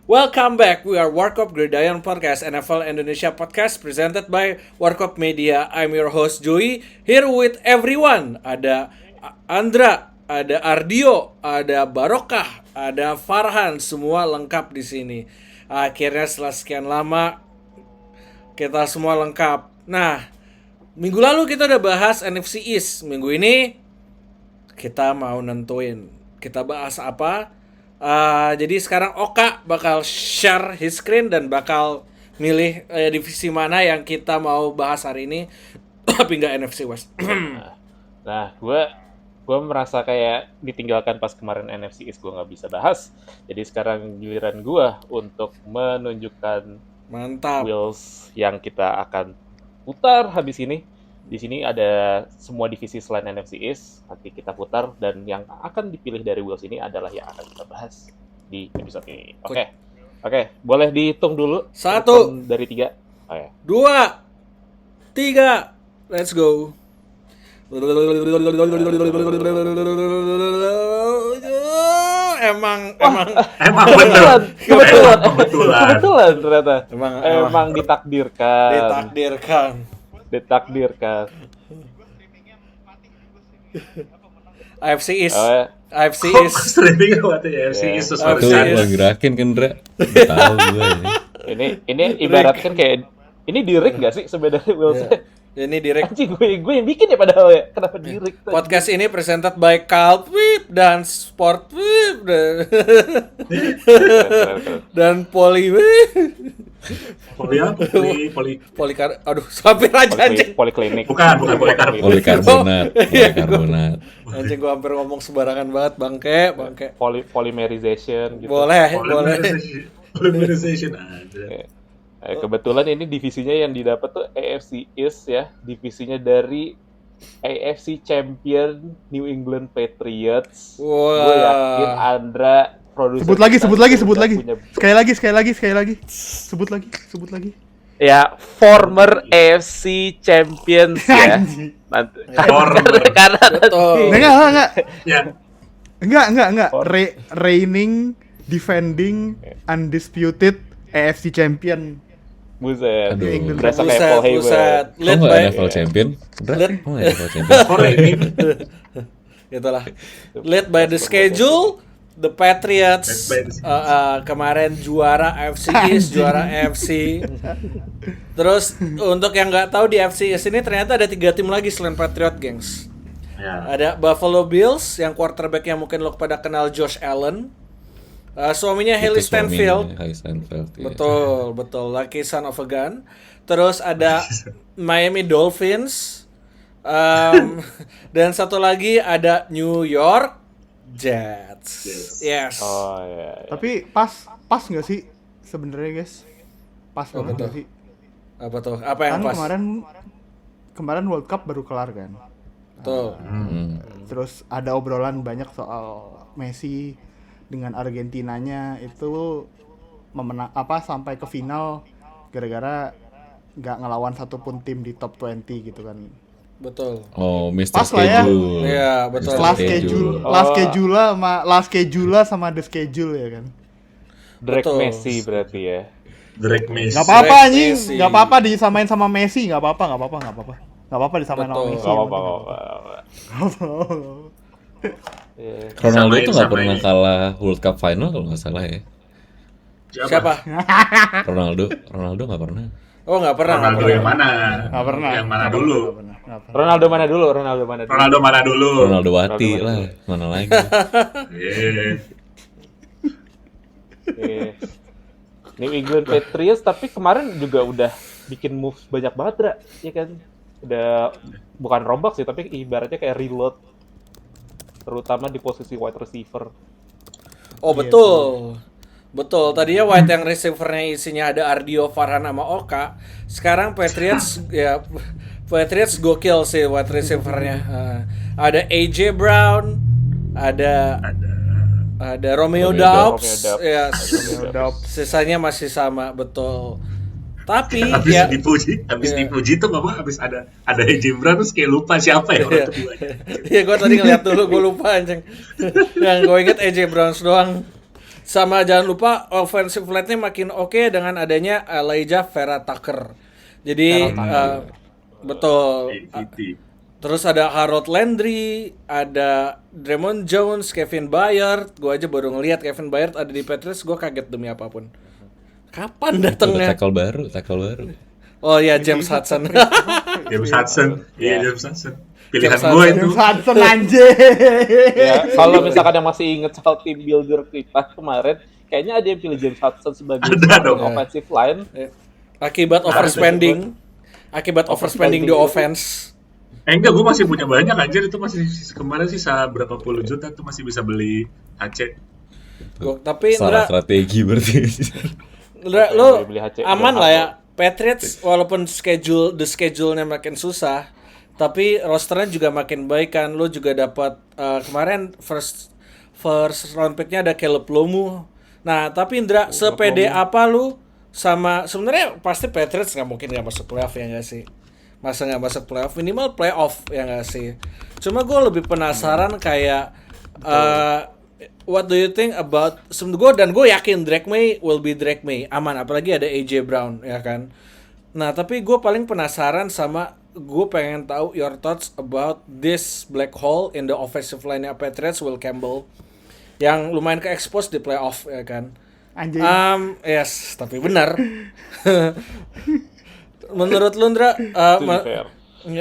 Welcome back. We are Warkop Gridiron Podcast, NFL Indonesia Podcast presented by Warkop Media. I'm your host Joey, here with everyone. Ada Andra, ada Ardio, ada Barokah, ada Farhan, semua lengkap di sini. Akhirnya setelah sekian lama kita semua lengkap. Nah, minggu lalu kita udah bahas NFC East. Minggu ini kita mau nentuin kita bahas apa. Jadi sekarang Oka bakal share his screen dan bakal milih divisi mana yang kita mau bahas hari ini. Tapi nggak NFC West. Nah, gue merasa kayak ditinggalkan pas kemarin NFC East gue nggak bisa bahas. Jadi sekarang giliran gue untuk menunjukkan Mantap wheels yang kita akan putar habis ini. Di sini ada semua divisi selain NFC East, nanti kita putar, dan yang akan dipilih dari wheels ini adalah yang akan kita bahas di episode ini. Oke, boleh dihitung dulu. 1 dari 3. 2 3, let's go. Emang kebetulan ternyata. Emang ditakdirkan. AFC East. AFC East. Streaming apa tuh ya? AFC East sesuatu Tuh lo gerakin kan, Dra. Tahu gue ini. Ini ibaratkan kayak ini di-rig nggak sih sebenarnya Wilson? Ini direct. Anjing gue yang bikin ya padahal ya. Kenapa di-rig? Podcast ini presented by Calpwip dan Sport Whip dan Poli sampai raja anjing. Poliklinik. Bukan polikarbonat. Anjing gua hampir ngomong sembarangan banget, bangke. Polymerization gitu. Boleh. Polymerization aja. Kebetulan ini divisinya yang didapat tuh AFC East ya, divisinya dari AFC Champion New England Patriots. Wow. Gue yakin Andra produser. Sebut lagi. Sekali lagi. Sebut lagi. Ya, former AFC Champions ya. Karena Enggak. Reigning, defending, undisputed AFC Champion. Buset. Berasa kayak Paul Hayward. Led nggak by NFL champion? NFL champion. Itulah. Led by the schedule, the Patriots kemarin juara AFC East, juara AFC. Terus untuk yang nggak tahu di AFC East ini ternyata ada 3 tim lagi selain Patriot, gengs. Ya. Ada Buffalo Bills yang quarterback-nya mungkin lo pada kenal Josh Allen. Suaminya Haley Stanfield. Iya. Betul. Lucky son of a gun. Terus ada Miami Dolphins. Dan satu lagi ada New York Jets. Yes. Oh iya. Tapi pas nggak sih sebenarnya, guys? Pas banget nggak sih? Apa tuh? Apa yang Kan pas? kemarin World Cup baru kelar kan. Tuh. Terus ada obrolan banyak soal Messi dengan Argentinanya itu sampai ke final gara-gara nggak ngelawan satupun tim di top 20 gitu kan. Betul. Oh, Mr. Pas lah ya. Schedule. Iya, betul. Last schedule sama the schedule ya kan. Drake Betul. Messi berarti ya. Drake Messi. Gak apa-apa Drake anjing, Messi. gak apa-apa disamain sama Messi, gak apa-apa disamain sama Betul. Messi. Gak apa-apa. Ronaldo tuh nggak Samain. pernah kalah World Cup final kalau nggak salah ya. Siapa? Ronaldo nggak pernah. Oh, nggak pernah. Ronaldo yang mana? Gak pernah. Yang mana dulu? Ronaldo mana dulu? Ronaldo Wati lah, mana lagi? Iya. New England Patriots tapi kemarin juga udah bikin moves banyak banget, Dra. Ya kan? Udah bukan rombak sih, tapi ibaratnya kayak reload. Terutama di posisi wide receiver. Oh, betul. Betul. Tadinya wide yang receiver-nya isinya ada Ardio, Farhan sama Oka. Sekarang Patriots Patriots gokil sih wide receiver-nya. Ada AJ Brown, ada Romeo Doubs. Ya, sisanya masih sama, betul. Tapi habis ya dipuji tuh ngomong habis ada AJ Brown terus kayak lupa siapa ya orang keduanya. Iya, gue tadi ngeliat dulu, gue lupa anjing. Yang gue inget AJ Brown doang. Sama jangan lupa offensive line-nya makin oke dengan adanya Elijah Vera Tucker. Jadi betul. Terus ada Harold Landry, ada Draymond Jones, Kevin Byard. Gue aja baru ngelihat Kevin Byard ada di Patriots, gue kaget demi apapun. Kapan datangnya? Tackle baru. Oh ya, James Hudson. James Hudson. Iya, James Hudson. Pilihan James gue itu. James Hudson anjir. Ya, kalau misalkan yang masih inget soal team builder kita kemarin, kayaknya ada yang pilih James Hudson sebagai Ada dong. offensive line. Akibat overspending. Akibat overspending di offense. Enggak, gue masih punya banyak anjir. Itu masih kemarin sisa berapa puluh juta tuh masih bisa beli HC. Tapi Salah Indra, strategi berarti. lu Beli HC aman dan lah ya. Patriots walaupun schedule-nya makin susah, tapi rosternya juga makin baik kan. Lu juga dapat kemarin first round pick-nya ada Caleb Lomu. Nah, tapi Indra, sepede apa lu sama sebenarnya pasti Patriots nggak mungkin nggak masuk playoff ya nggak sih? Masa nggak masuk playoff, minimal playoff ya nggak sih? Cuma gue lebih penasaran kayak what do you think about gue yakin Drake May will be Drake May aman, apalagi ada AJ Brown ya kan. Nah tapi gue paling penasaran sama, gue pengen tahu your thoughts about this black hole in the offensive line-nya Patriots, Will Campbell yang lumayan ke-expose di playoff ya kan. Anjing. Yes, tapi benar. Menurut lu Ndra,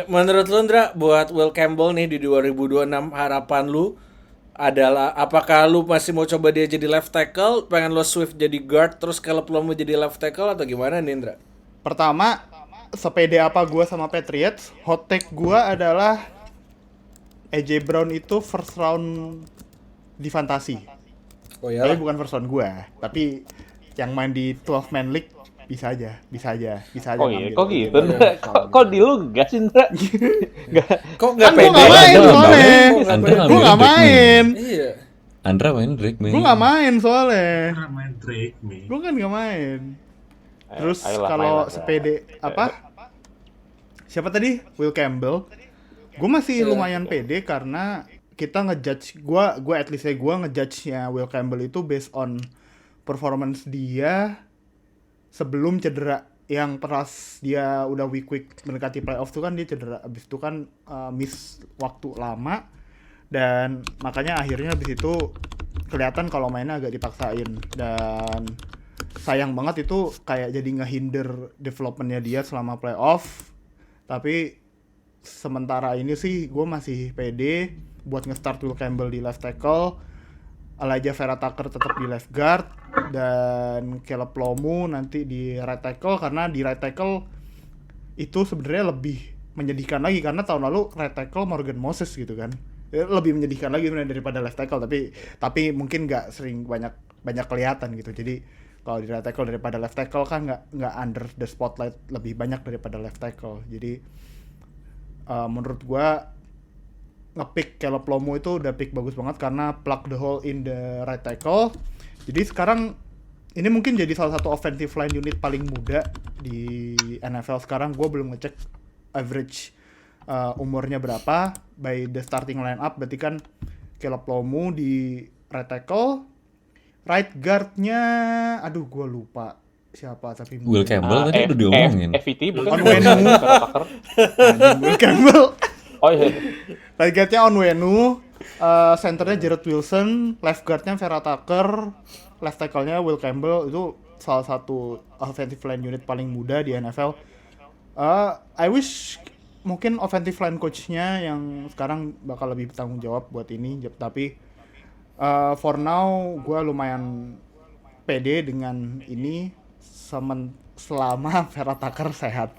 menurut lu Ndra, buat Will Campbell nih di 2026 harapan lu adalah apakah lu masih mau coba dia jadi left tackle, pengen lo Swift jadi guard, terus kalau lo mau jadi left tackle atau gimana nih Ndra? Pertama, sepede apa gue sama Patriots, hot take gue adalah AJ Brown itu first round di fantasi. Oh ya. Tapi bukan first round gue, tapi yang main di 12 man league bisa aja. Oh iya, ngambil. kok gitu? Kok di lu enggak sih, Ndra? Kok nggak Kan gue pede? nggak main Andra soalnya. ngambil Gue nggak Drake May. main. Iya. Andra main Drake May. Gue nggak main soalnya. Karena main Drake nih. Gue kan nggak main. Terus Ayolah, kalau mainlah, sepede apa? Siapa tadi? Will Campbell. Gue masih lumayan pede karena kita ngejudge, gue at least gue ngejudge-nya Will Campbell itu based on performance dia sebelum cedera. Yang pas dia udah week mendekati playoff tuh kan dia cedera, abis itu kan miss waktu lama, dan makanya akhirnya abis itu kelihatan kalau mainnya agak dipaksain, dan sayang banget itu kayak jadi ngehinder developmentnya dia selama playoff. Tapi sementara ini sih gue masih pede buat nge-start Will Campbell di left tackle, Elijah Vera Tucker tetap di left guard, dan Caleb Lomu nanti di right tackle, karena di right tackle itu sebenarnya lebih menyedihkan lagi karena tahun lalu right tackle Morgan Moses gitu kan. Lebih menyedihkan lagi daripada left tackle, tapi mungkin nggak sering banyak kelihatan gitu. Jadi kalau di right tackle daripada left tackle kan nggak under the spotlight lebih banyak daripada left tackle. Jadi menurut gua nge-pick Caleb Lomu itu udah pick bagus banget karena plug the hole in the right tackle. Jadi sekarang ini mungkin jadi salah satu offensive line unit paling muda di NFL sekarang. Gue belum ngecek average umurnya berapa by the starting lineup. Berarti kan Caleb Lomu di right tackle, right guardnya, aduh gue lupa siapa tapi Will Campbell tadi udah diomongin. FVT bukan? Onwenu. Will Campbell. Oh iya. Right guardnya Onwenu, centernya Jared Wilson, left guardnya Vera Tucker, left tackle-nya Will Campbell. Itu salah satu offensive line unit paling muda di NFL. I wish mungkin offensive line coach-nya yang sekarang bakal lebih bertanggung jawab buat ini. Tapi for now gue lumayan pede dengan ini selama Vera Tucker sehat.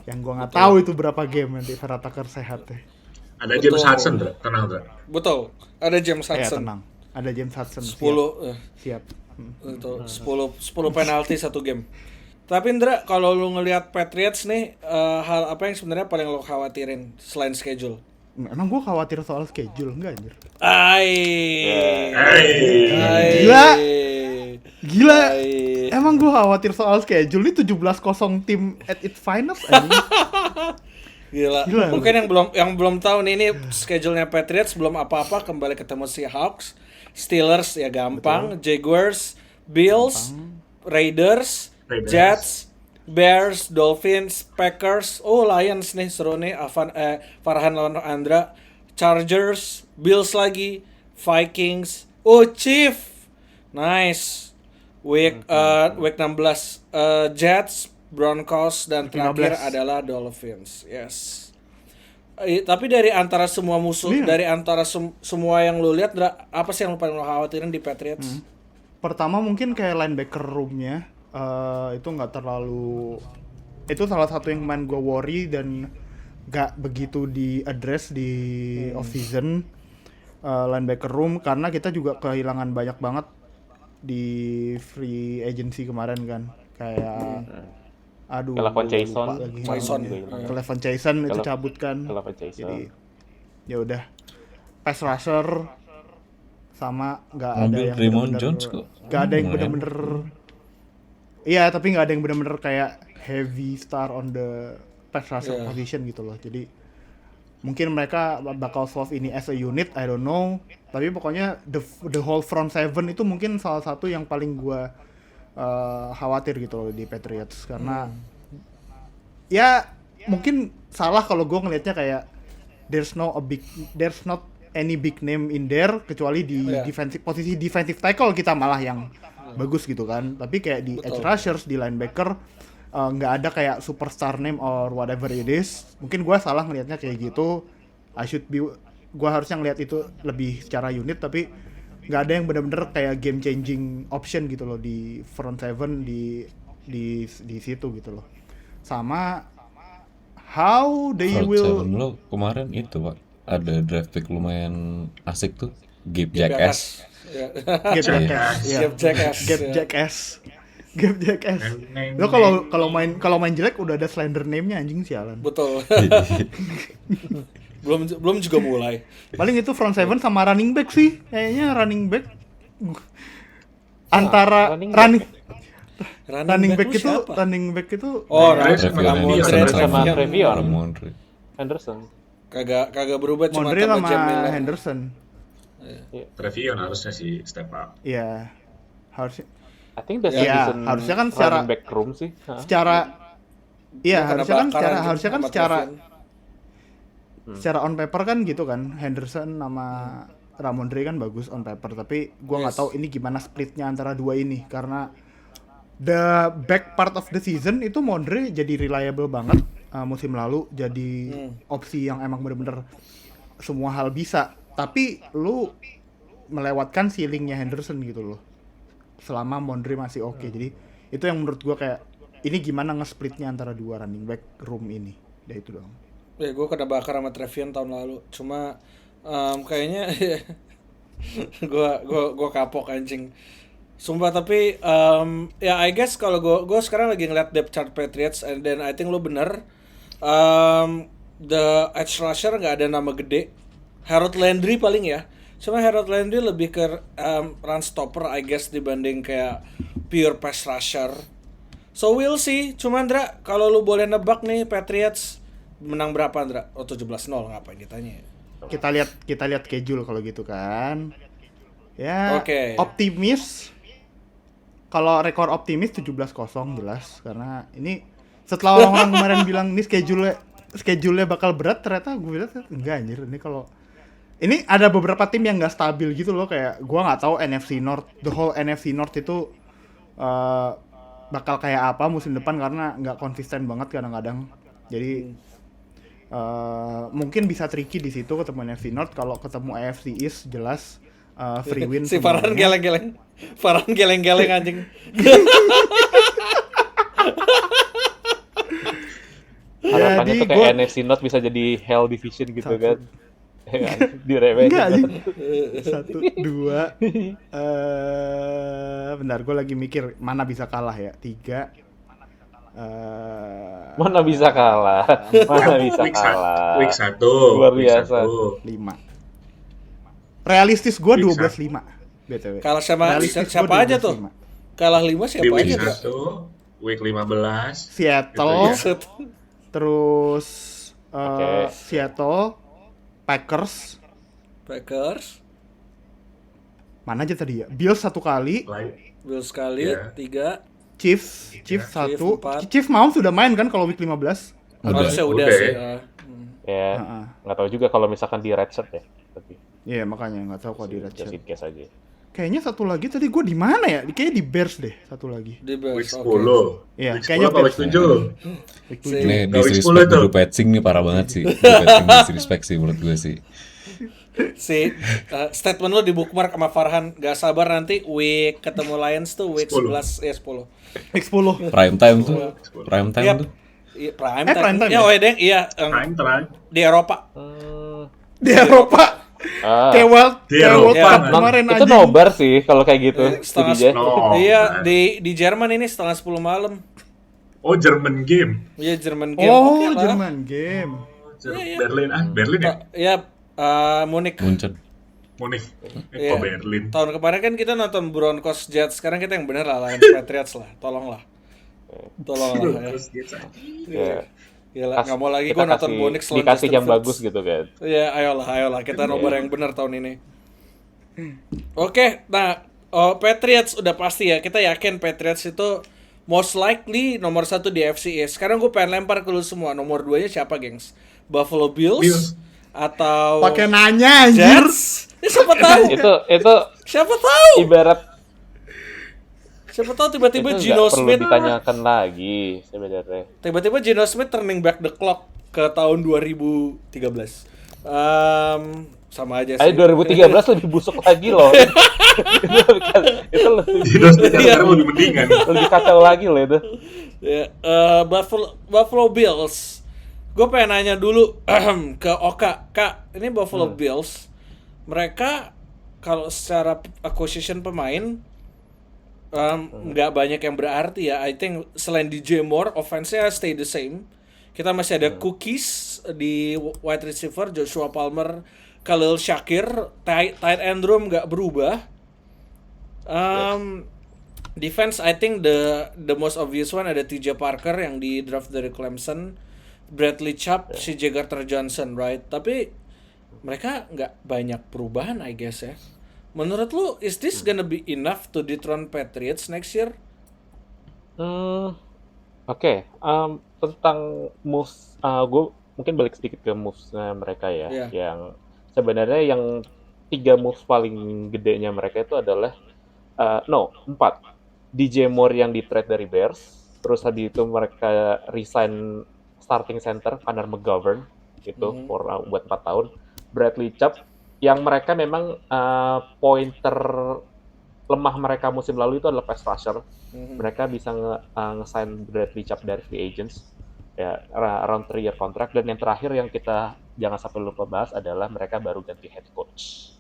Yang gue nggak tahu itu berapa game nanti Vera Tucker sehat deh. Ada James Hudson, Dra. Tenang, Dra. Betul. Ada James Ya Hudson. tenang. Ada James Hudson. 10 Siap. itu 10 penalti satu game. Tapi Indra, kalau lu ngelihat Patriots nih, hal apa yang sebenarnya paling lo khawatirin selain schedule? Emang gue khawatir soal schedule enggak anjir? Gila. Emang gue khawatir soal schedule. Ini 17-0 tim at its finest anjing. Gila. Mungkin yang belum tahu nih, ini schedule-nya Patriots belum apa-apa, kembali ketemu Seahawks. Steelers ya gampang, Jaguars, Bills, Raiders, Jets, Bears, Dolphins, Packers, Lions nih seru nih, Farhan lawan Andra, Chargers, Bills lagi, Vikings, Chief, nice, week 16, Jets, Broncos, dan terakhir 15. adalah Dolphins, yes. Tapi dari antara semua musuh, dari antara semua yang lu lihat, apa sih yang lu paling khawatirin di Patriots? Pertama mungkin kayak linebacker room-nya itu nggak terlalu, itu salah satu yang main gue worry dan nggak begitu di address di off season, linebacker room, karena kita juga kehilangan banyak banget di free agency kemarin kan, kayak Kelavon Chaisson. Kelavon Chaisson itu cabut kan, jadi ya udah pass rusher sama nggak ada yang Raymond bener-bener, Jones kok. nggak ada yang bener-bener, iya tapi nggak ada yang bener-bener kayak heavy star on the pass rusher position gitu loh. Jadi mungkin mereka bakal solve ini as a unit, I don't know. Tapi pokoknya the whole front seven itu mungkin salah satu yang paling gua khawatir gitu loh di Patriots, karena ya mungkin salah kalau gua ngelihatnya kayak there's not any big name in there kecuali di posisi defensive tackle kita malah yang bagus gitu kan. Tapi kayak di edge rushers, di linebacker nggak ada kayak superstar name or whatever it is. Mungkin gue salah ngelihatnya kayak gitu. Gue harusnya ngelihat itu lebih secara unit, tapi nggak ada yang benar-benar kayak game changing option gitu loh di front seven di situ gitu loh. Sama how they Front will seven lo kemarin itu Pak, ada draft pick lumayan asik tuh, Gabe Jackass. Gap Jackass. Lo kalau main jelek udah ada slender name-nya, anjing, sialan. Betul. belum juga mulai. Paling itu front seven sama running back sih. Kayaknya running back antara running back itu siapa? Ramondre sama Trevion Ramondre Henderson. Kagak berubah, cuma Mondre tambah sama Jam Miller. Henderson. Trevion harusnya sih step up. Iya. Harusnya I think that's Iya, decent harusnya kan secara- running back room sih. secara iya, Bukan harusnya kan bakaran secara gitu harusnya kan sama secara Trevion. secara on paper kan gitu kan, Henderson sama Ramondre kan bagus on paper, tapi gua nggak Yes. tahu ini gimana splitnya antara dua ini, karena the back part of the season itu Mondre jadi reliable banget musim lalu, jadi opsi yang emang bener-bener semua hal bisa, tapi lu melewatkan ceilingnya Henderson gitu loh selama Mondre masih oke. Jadi itu yang menurut gua kayak ini gimana nge-splitnya antara dua running back room ini. Ya itu doang. Ya gue kena bakar sama Trevion tahun lalu. Cuma kayaknya gue kapok anjing. Sumpah, tapi ya I guess kalau gue sekarang lagi ngeliat depth chart Patriots, and then I think lo bener. The edge rusher nggak ada nama gede. Harold Landry paling ya. Cuma Harold Landry lebih ke run stopper I guess dibanding kayak pure pass rusher. So we'll see. Cuma Andra, kalau lu boleh nebak nih Patriots menang berapa Andra? 17-0, ngapain ditanya ya? Kita lihat schedule kalau gitu kan. Ya, Oke. optimis. Kalau rekor optimis 17-0 jelas, karena ini setelah orang-orang kemarin bilang ini schedule-nya bakal berat, ternyata gue lihat enggak anjir. Ini ada beberapa tim yang enggak stabil gitu loh, kayak gua enggak tahu NFC North, the whole NFC North itu bakal kayak apa musim depan, karena enggak konsisten banget kadang-kadang. Jadi mungkin bisa tricky di situ ketemu NFC North. Kalau ketemu AFC East jelas free win. Si Farhan geleng-geleng. Farhan geleng-geleng anjing. Harapannya Jadi tuh kayak NFC North bisa jadi Hell Division gitu kan. Diremehin. Enggak anjing. 1, 2 bentar, gue lagi mikir mana bisa kalah ya. 3 Mana bisa kalah? Mana bisa kalah? Week 1. Luar biasa. 5. Realistis gue 12-5 BTW. Kalah sama Realistis siapa gua aja tuh? 12-5. Kalah 5 Di siapa week aja tuh? 1, week 15. Seattle, Gitu ya. terus Oke. Seattle, Packers, Packers. mana aja tadi ya? Bills 1 kali, Bills sekali, Iya. 3. Chiefs Chiefs 1. 4. Chiefs Mahomes sudah main kan kalau week 15? Harusnya udah Udah. sih. Ya, Heeh. nggak tahu juga kalau misalkan di red shirt ya. Tapi Iya, makanya nggak tahu kalau di red just shirt. in case aja. Kayaknya satu lagi tadi gue di mana ya? Kayaknya di Bears deh satu lagi. Di Week Bills, 10. Iya, Week kayaknya 10 apa week Bears. 7? Week Si- 7. Ini Nggak week 10 disrespect itu. Drew Petzing nih parah banget sih. Drew Petzing disrespect sih menurut gue sih. Statement lo di bookmark sama Farhan, gak sabar nanti week ketemu Lions tuh week 11 ya 10. Week 10. Prime time tuh. Prime time Yap. tuh. Iya, prime Prime time Ya, ya? oh ya, Deng, iya, Prime time. di Eropa. Di Eropa. Kayak World Di kayak World Eropa, Cup man. kemarin Itu aja. nobar sih kalau kayak gitu. Setengah jadinya. No. Iya, di Jerman ini setengah 10 malam. Oh, German game. Iya, Jerman game. Oh, Oke lah. Jerman game. Iya. Berlin Berlin ya? Ya, Munich. Munchen. Munich. Iya. Oh, Berlin. Tahun kemarin kan kita nonton Broncos Jets, sekarang kita yang bener lah Lions Patriots lah. Tolonglah ya. Terus gitu. Ya. Gila, nggak mau lagi Kita gue nonton kasih- Bonix lawan dikasih Justin yang Fields. bagus gitu kan. Iya, ayolah kita nobar yang benar tahun ini. Oke, nah Patriots udah pasti ya. Kita yakin Patriots itu most likely nomor 1 di AFC East. Sekarang gue pengen lempar ke lu semua. Nomor 2-nya siapa, gengs? Buffalo Bills Bills. atau Pakai nanya anjir. Jets? Ya, siapa tahu? Itu Siapa tahu? ibarat Siapa tahu tiba-tiba itu Geno nggak perlu Smith ditanyakan lagi sebenarnya. Tiba-tiba Geno Smith turning back the clock ke tahun 2013. Sama aja sih. 2013 lebih busuk lagi loh. itu lebih, Gino Smith sekarang lebih mendingan. lebih kacau lagi loh itu. Ya, Buffalo Bills. Gue pengen nanya dulu ke Oka. Kak, ini Buffalo Bills. Mereka kalau secara acquisition pemain nggak banyak yang berarti ya. I think selain DJ Moore, offense-nya stay the same. Kita masih ada Cookies di wide receiver, Joshua Palmer, Khalil Shakir, tight end room nggak berubah. Defense, I think the most obvious one ada TJ Parker yang di draft dari Clemson, Bradley Chubb, CJ Gardner-Johnson, right? Tapi mereka nggak banyak perubahan, I guess ya. Menurut lu, is this gonna be enough to dethrone Patriots next year? Oke. Tentang moves, gue mungkin balik sedikit ke moves-nya mereka ya. Iya. Yang sebenarnya yang 3 moves paling gedenya mereka itu adalah 4. DJ Moore yang di-trade dari Bears, terus habis itu mereka resign starting center Connor McGovern gitu buat 4 tahun. Bradley Chubb yang mereka memang pointer lemah mereka musim lalu itu adalah pass rusher. Mereka bisa nge-sign Bradley Chubb dari free agents ya around 3-year contract. Dan yang terakhir yang kita jangan sampai lupa bahas adalah mereka baru ganti head coach.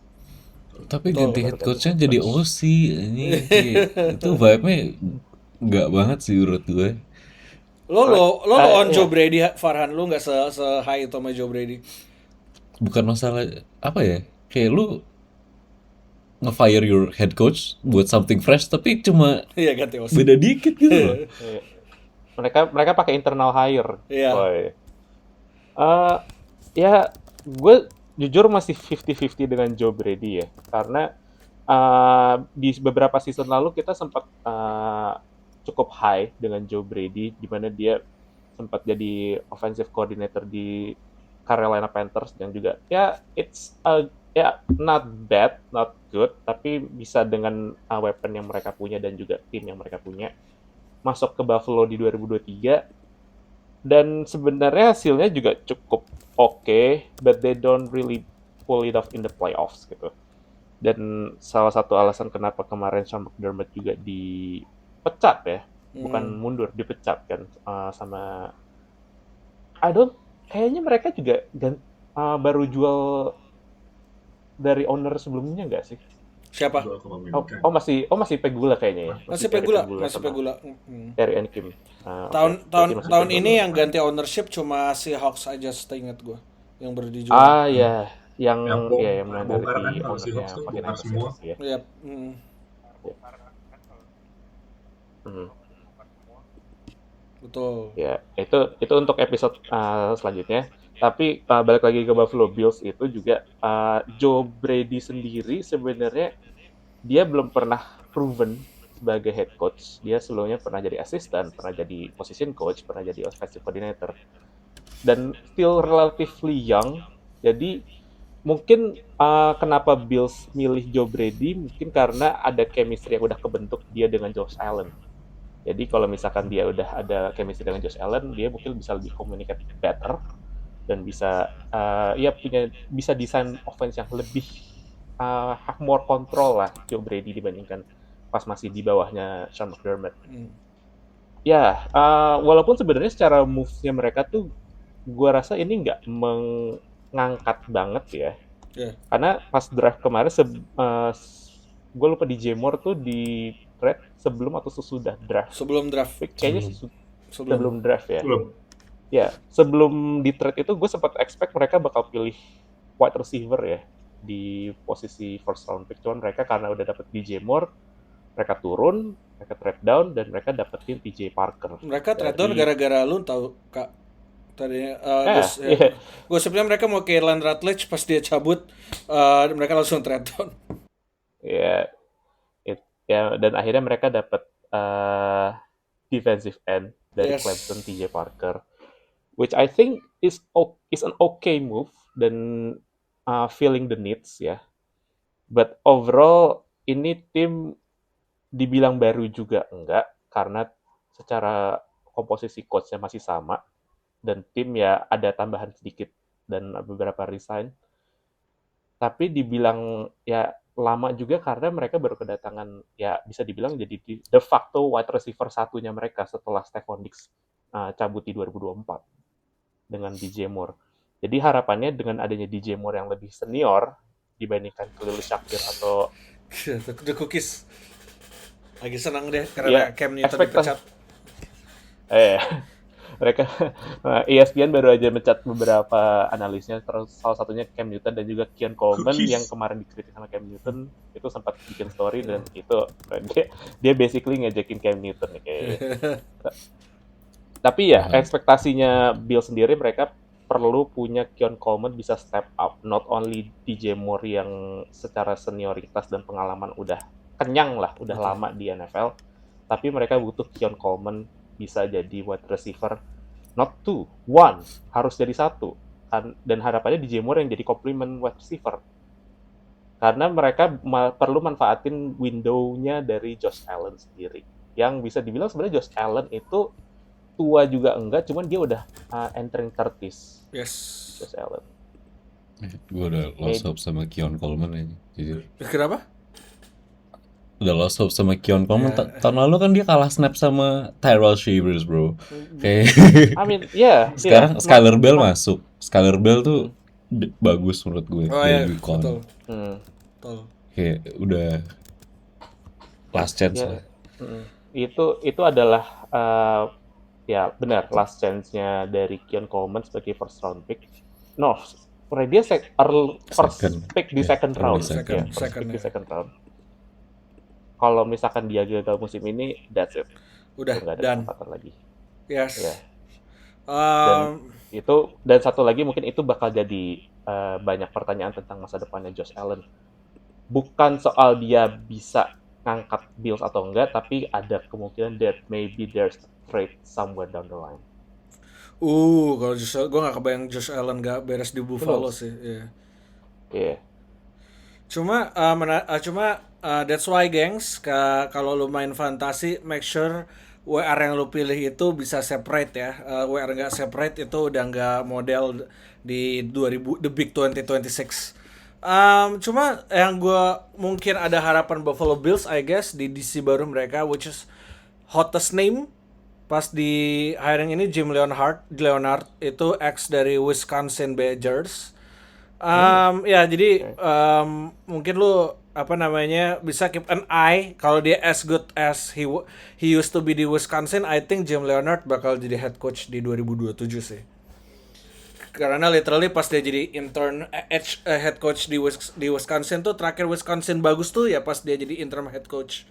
Tapi ganti head coach-nya jadi OC ini itu vibe-nya nggak banget sih menurut gue. Lo on iya. Joe Brady, Farhan, lu nggak se-high itu sama Joe Brady. Bukan masalah apa ya, kayak lu nge-fire your head coach buat something fresh tapi cuma Iya, ganti OC. beda dikit gitu loh. Iya. Mereka pakai internal hire. Iya. Boy. Ya gue jujur masih 50-50 dengan Joe Brady ya, karena di beberapa season lalu kita sempat cukup high dengan Joe Brady, di mana dia sempat jadi offensive coordinator di Carolina Panthers yang juga ya not bad, not good, tapi bisa dengan weapon yang mereka punya dan juga tim yang mereka punya masuk ke Buffalo di 2023 dan sebenarnya hasilnya juga cukup oke, but they don't really pull it off in the playoffs gitu. Dan salah satu alasan kenapa kemarin Sean McDermott juga dipecat ya, bukan mundur, dipecat kan sama kayaknya mereka juga baru jual dari owner sebelumnya nggak sih? Siapa? Masih Pegula kayaknya ya. Masih Terry Pegula. sama Pegula. Terry and Kim. Tahun ini yang ganti ownership cuma si Hawks aja, seingat gue, yang baru dijual. Ya, yang menang dari bongkar kan kalau si ownernya Hawks tuh pakai bongkar nama semua. siapa sih ya. Iya. Betul. Ya, itu untuk episode selanjutnya. Tapi balik lagi ke Buffalo Bills itu juga Joe Brady sendiri sebenarnya dia belum pernah proven sebagai head coach. Dia sebelumnya pernah jadi assistant, pernah jadi position coach, pernah jadi offensive coordinator. Dan still relatively young. Jadi mungkin kenapa Bills milih Joe Brady mungkin karena ada chemistry yang udah kebentuk dia dengan Josh Allen. Jadi kalau misalkan dia udah ada chemistry dengan Josh Allen, dia mungkin bisa lebih communicate better dan bisa bisa desain offense yang lebih have more control lah Joe Brady dibandingkan pas masih di bawahnya Sean McDermott. Ya, walaupun sebenarnya secara moves-nya mereka tuh gua rasa ini nggak mengangkat banget ya. Karena pas draft kemarin gue lupa di Jamor tuh di trade sebelum atau sesudah draft. Sebelum draft. Kayaknya sebelum draft ya. Belum. Ya, sebelum di trade itu gue sempat expect mereka bakal pilih wide receiver ya di posisi first round pick. Cuman mereka karena udah dapet DJ Moore, mereka turun, mereka trade down dan mereka dapetin TJ Parker. Mereka trade down gara-gara lu tahu Kak. Tadinya gosipnya mereka mau ke Land Rutledge, pas dia cabut mereka langsung trade down. Dan akhirnya mereka dapat defensive end dari Clemson TJ Parker, which I think is an okay move dan filling the needs ya. But overall ini tim dibilang baru juga enggak, karena secara komposisi coachnya masih sama dan tim ya ada tambahan sedikit dan beberapa resign. Tapi dibilang ya lama juga karena mereka baru kedatangan ya bisa dibilang jadi de facto wide receiver satunya mereka setelah Stephon Diggs cabut di 2024 dengan DJ Moore. Jadi harapannya dengan adanya DJ Moore yang lebih senior dibandingkan Khalil Shakir atau The Cookies. Lagi senang deh karena Cam Newton dipecat. Mereka ESPN baru aja mencat beberapa analisnya, terus salah satunya Cam Newton dan juga Keon Coleman yang kemarin dikritik sama Cam Newton itu sempat bikin story dan itu dia basically ngejekin Cam Newton kayak. Tapi ya ekspektasinya Bill sendiri mereka perlu punya Keon Coleman bisa step up, not only DJ Moore yang secara senioritas dan pengalaman udah kenyang lah, udah lama di NFL, tapi mereka butuh Keon Coleman bisa jadi wide receiver, not 2, 1, harus jadi 1. Dan harapannya DJ Moore yang jadi complement wide receiver. Karena mereka perlu manfaatin window-nya dari Josh Allen sendiri. Yang bisa dibilang sebenarnya Josh Allen itu tua juga enggak, cuman dia udah entering 30s. Yes. Josh Allen. Gue udah lost hope sama Keon Coleman aja, jujur. Kenapa? Udah lost hope sama Keon Coleman. Tahun lalu kan dia kalah snap sama Tyrell Shivers, bro. Kayak sekarang Skyler Bell masuk. Skyler Bell tuh bagus menurut gue. Betul. Kayak udah last chance lah. Itu adalah ya benar last chance-nya dari Keon Coleman sebagai first round pick. No, dia first pick di second round. Second round. Kalau misalkan dia gagal musim ini, that's it. Udah nggak ada kesempatan lagi. Yes. Yeah. Dan satu lagi mungkin itu bakal jadi banyak pertanyaan tentang masa depannya Josh Allen. Bukan soal dia bisa ngangkat Bills atau enggak, tapi ada kemungkinan that maybe there's a trade somewhere down the line. Kalau gue nggak kebayang Josh Allen nggak beres di Buffalo sih. Yeah. Cuma that's why gengs, kalau lu main fantasi, make sure WR yang lu pilih itu bisa separate ya. WR nggak separate itu udah nggak model di The Big 2026. Cuma yang gue mungkin ada harapan Buffalo Bills, I guess, di DC baru mereka, which is hottest name pas di hiring ini Jim Leonhard itu ex dari Wisconsin Badgers. Jadi mungkin lu bisa keep an eye kalau dia as good as he used to be di Wisconsin. I think Jim Leonhard bakal jadi head coach di 2027 sih. Karena literally pas dia jadi intern head coach di Wisconsin tuh, terakhir Wisconsin bagus tuh ya pas dia jadi interim head coach.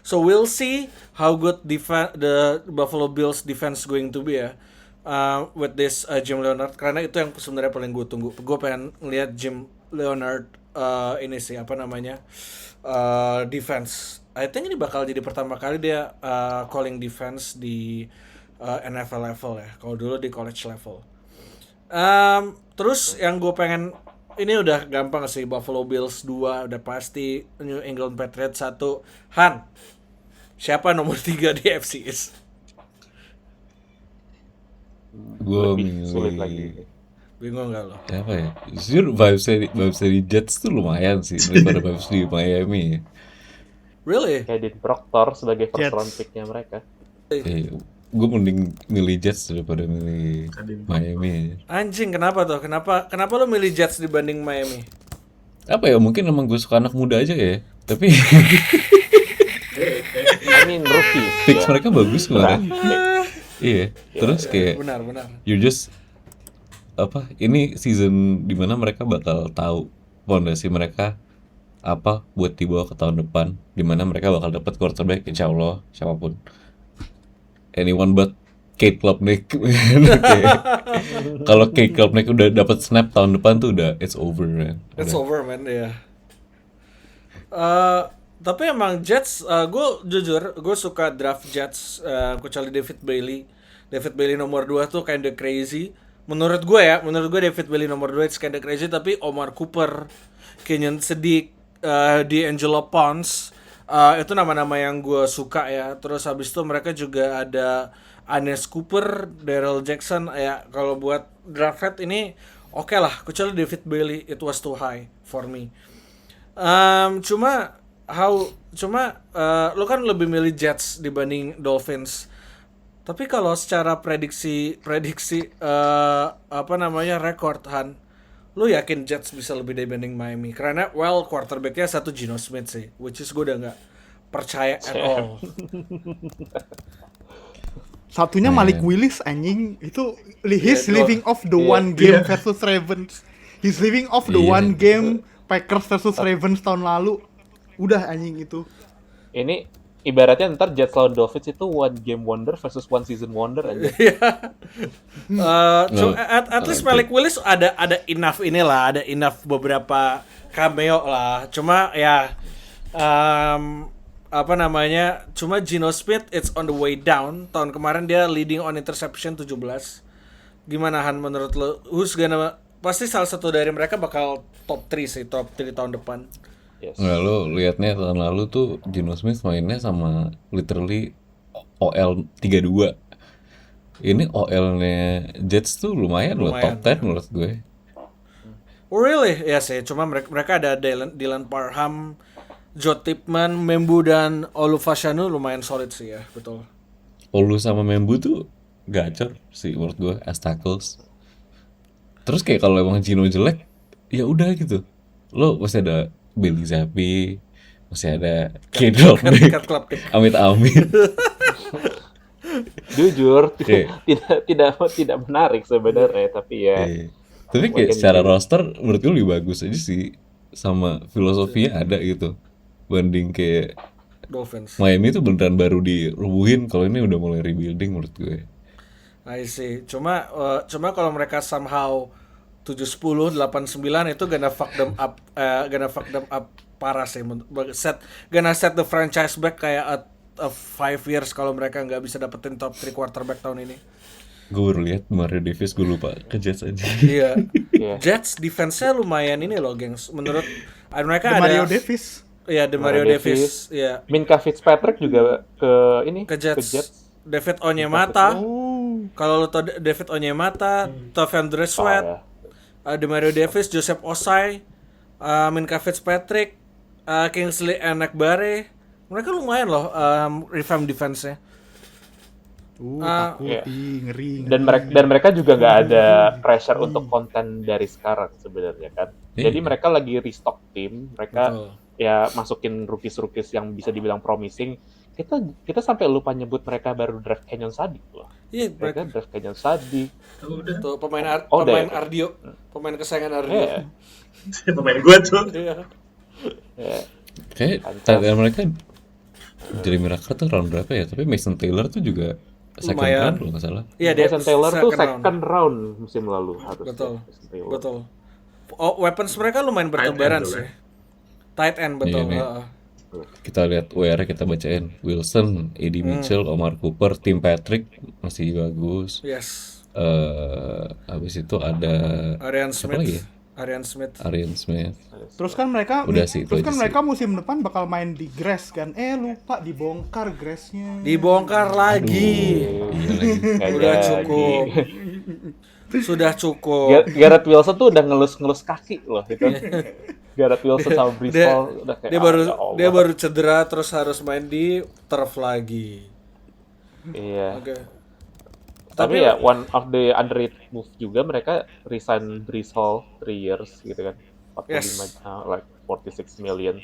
So we'll see how good the Buffalo Bills defense going to be ya. With this Jim Leonhard, karena itu yang sebenarnya paling gue tunggu. Gue pengen ngeliat Jim Leonhard ini sih defense. I think ini bakal jadi pertama kali dia calling defense di NFL level ya. Kalau dulu di college level. Terus yang gue pengen, ini udah gampang sih, Buffalo Bills 2 udah pasti, New England Patriots 1. Han, siapa nomor 3 di FC East? Gue Lebih sulit lagi. Bingung gak lo? Siapa ya? Jujur vibes dari Jets tuh lumayan sih daripada vibes di Miami. Really? Kayak Dean Proctor sebagai first Jets. round pick-nya mereka. Gue mending milih Jets daripada milih Miami. Anjing, kenapa tuh? Kenapa lo milih Jets dibanding Miami? Apa ya, mungkin emang gue suka anak muda aja ya. Tapi I mean rookie. picks mereka bagus kemarin. Iya, terus kayak Benar. you just ini season dimana mereka bakal tahu fondasi mereka apa buat dibawa ke tahun depan, dimana mereka bakal dapat quarterback insya Allah siapapun, anyone but Kate Klubnik. Kalau Kate Klubnik udah dapat snap tahun depan tuh udah it's over, man. It's over, man, ya. Tapi emang Jets, gue jujur, gue suka draft Jets, kecuali David Bailey. David Bailey nomor 2 tuh kinda crazy. Menurut gue David Bailey nomor 2 it's kinda crazy, tapi Omar Cooper, Kenyon Sediq, D'Angelo Pons, itu nama-nama yang gue suka ya. Terus habis itu mereka juga ada Anes Cooper, Daryl Jackson. Ya kalau buat draft rate ini oke lah, kecuali David Bailey it was too high for me. Lo kan lebih milih Jets dibanding Dolphins. Tapi kalau secara prediksi record, Han, lu yakin Jets bisa lebih dibanding Miami? Karena quarterbacknya satu Geno Smith sih, which is gue udah nggak percaya at all. Satunya Malik Willis anjing, itu he's itu. living off the one game versus Ravens. He's living off the one game Packers versus Ravens tahun lalu. Udah anjing itu. Ini ibaratnya ntar Jets lawan Dolphins itu one game wonder versus one season wonder aja. At least Malik Willis ada enough beberapa cameo lah. Cuma ya cuma Geno Smith it's on the way down. Tahun kemarin dia leading on interception 17. Gimana Han menurut lo? Pasti salah satu dari mereka bakal top 3 tahun depan. Yes. Nggak, lo liatnya tahun lalu tuh Geno Smith mainnya sama literally OL 32. Ini OL-nya Jets tuh lumayan loh, top 10 menurut gue. Oh really? Ya sih, cuma mereka ada Dylan Parham, Joe Tipman, Membu dan Olu Fashanu lumayan solid sih ya, betul. Olu sama Membu tuh gacor sih menurut gue as tackles. Terus kayak kalau emang Geno jelek, ya udah gitu. Lo masih ada Billy Zappi, masih ada Kate Klubnik, amit-amit. Jujur tidak menarik sebenarnya, tapi ya. Tapi kayak secara roster menurut gue lebih bagus aja sih, sama filosofinya ada gitu. Banding kayak Dolphins. Miami itu beneran baru dirubuhin, kalau ini udah mulai rebuilding menurut gue. I see. Cuma kalau mereka somehow 7-10, 8-9 itu gonna fuck them up parah sih. Gonna set the franchise back kayak 5 years kalau mereka nggak bisa dapetin top 3 quarterback tahun ini. Gue baru lihat Mario Davis, gue lupa ke Jets aja. Iya. Jets defense-nya lumayan ini loh, gengs. Menurut mereka ada Mario Davis. Iya, Mario Davis. Iya. Minka Fitzpatrick juga ke Jets. David Onyemata. Kalau lo tau David Onyemata, Tavondre Sweat, Mario Davis, Joseph Osai, Minka Fitzpatrick, Kingsley Enagbare. Mereka lumayan loh revamp defense-nya. Ngeri. Dan mereka juga nggak ada pressure untuk konten dari sekarang sebenarnya kan. Jadi mereka lagi restock tim, mereka ya masukin rookies yang bisa dibilang promising. Kita sampai lupa nyebut mereka baru draft Kenyon Sadiq loh. Iya, mereka draft Kenyon Sadiq. Tuh pemain Ardio, pemain kesayangan Ardio. Yeah. Pemain gue tuh. Iya. Kayak tadi mereka Jeremy Ruckert tuh round berapa ya? Tapi Mason Taylor tuh juga second round kalau nggak salah. Iya, Mason Taylor tuh second round musim lalu harusnya. Betul. Oh, weapons mereka lumayan bertebaran sih. Tight end betul. Iya, nih. Kita lihat WR kita bacain Wilson, Eddie Mitchell, Omar Cooper, Tim Patrick masih bagus. Yes. Habis itu ada Arian siapa lagi ya? Arian Smith. Terus kan mereka Udah sih, itu aja sih. mereka musim depan bakal main di grass kan. Lupa dibongkar grassnya. Dibongkar lagi. Iya lagi. Udah cukup. Sudah cukup. Garrett Wilson tuh udah ngelus kaki loh itu. Garrett Wilson sama Breece Hall udah kayak dia baru cedera terus harus main di turf lagi. Iya. Oke. Tapi ya one of the underrated move juga mereka resign Breece Hall 3 years gitu kan. 45 like 46 million.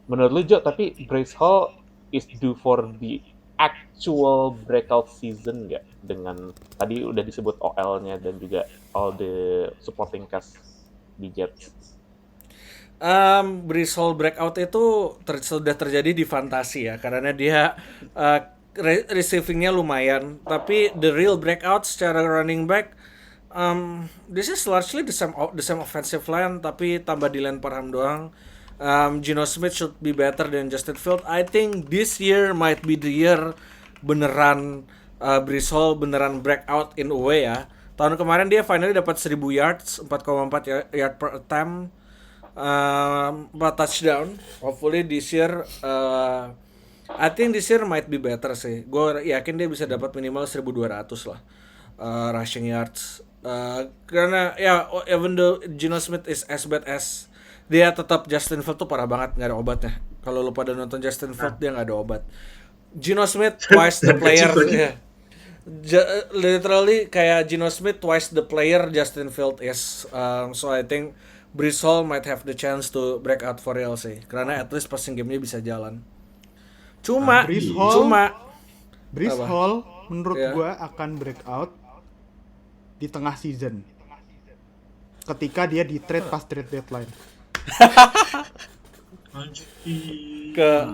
Menurut lu Jo, tapi Breece Hall is due for the actual breakout season nggak? Dengan tadi udah disebut OL-nya dan juga all the supporting cast di Jets. Breece Hall breakout itu sudah terjadi di fantasi ya, karena dia receivingnya lumayan, tapi the real breakout secara running back, this is largely the same offensive line, tapi tambah Dylan Parham doang. Geno Smith should be better than Justin Fields. I think this year might be the year beneran Breece Hall beneran breakout in a way ya. Tahun kemarin dia finally dapat 1000 yards, 4,4 yard per attempt. 4 touchdown. Hopefully this year I think this year might be better sih. Gue yakin dia bisa dapat minimal 1200 lah rushing yards. Karena ya even though Geno Smith is as bad as dia, tetap Justin Fields tuh parah banget, nggak ada obatnya. Kalau lu pada nonton Justin Fields dia nggak ada obat. Geno Smith twice the player. Yeah. Literally kayak Geno Smith twice the player Justin Fields is. So I think Breece Hall might have the chance to break out for real sih, karena at least passing game-nya bisa jalan. Cuma Breece Hall menurut gua akan break out di tengah season. Ketika dia di trade pas trade deadline. Ke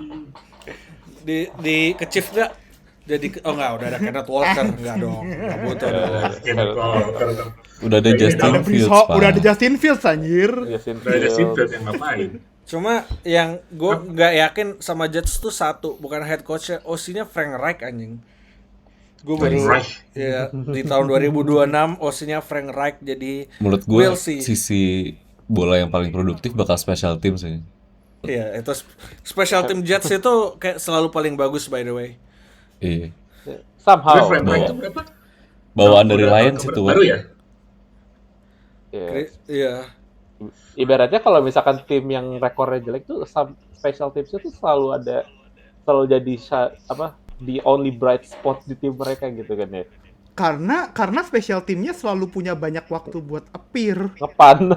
Chiefs enggak? Jadi udah ada Kenneth Walker enggak dong. Enggak butuh. Udah ada Justin Fields, Pak. Udah ada Justin Fields anjir. Justin Fields yang ngapain? Cuma yang gue nggak yakin sama Jets tuh satu, bukan head coach-nya, OC-nya Frank Reich anjing. Gue baru ya di tahun 2026 OC-nya Frank Reich, jadi menurut gue sisi bola yang paling produktif bakal special team sih. Iya, itu special team Jets itu kayak selalu paling bagus by the way. Iya. Somehow bawaan dari Lions itu baru ya? Iya. Ibaratnya kalau misalkan tim yang rekornya jelek tuh special teams itu selalu jadi the only bright spot di tim mereka gitu kan ya. Karena special teamnya selalu punya banyak waktu buat appear. Ngepan.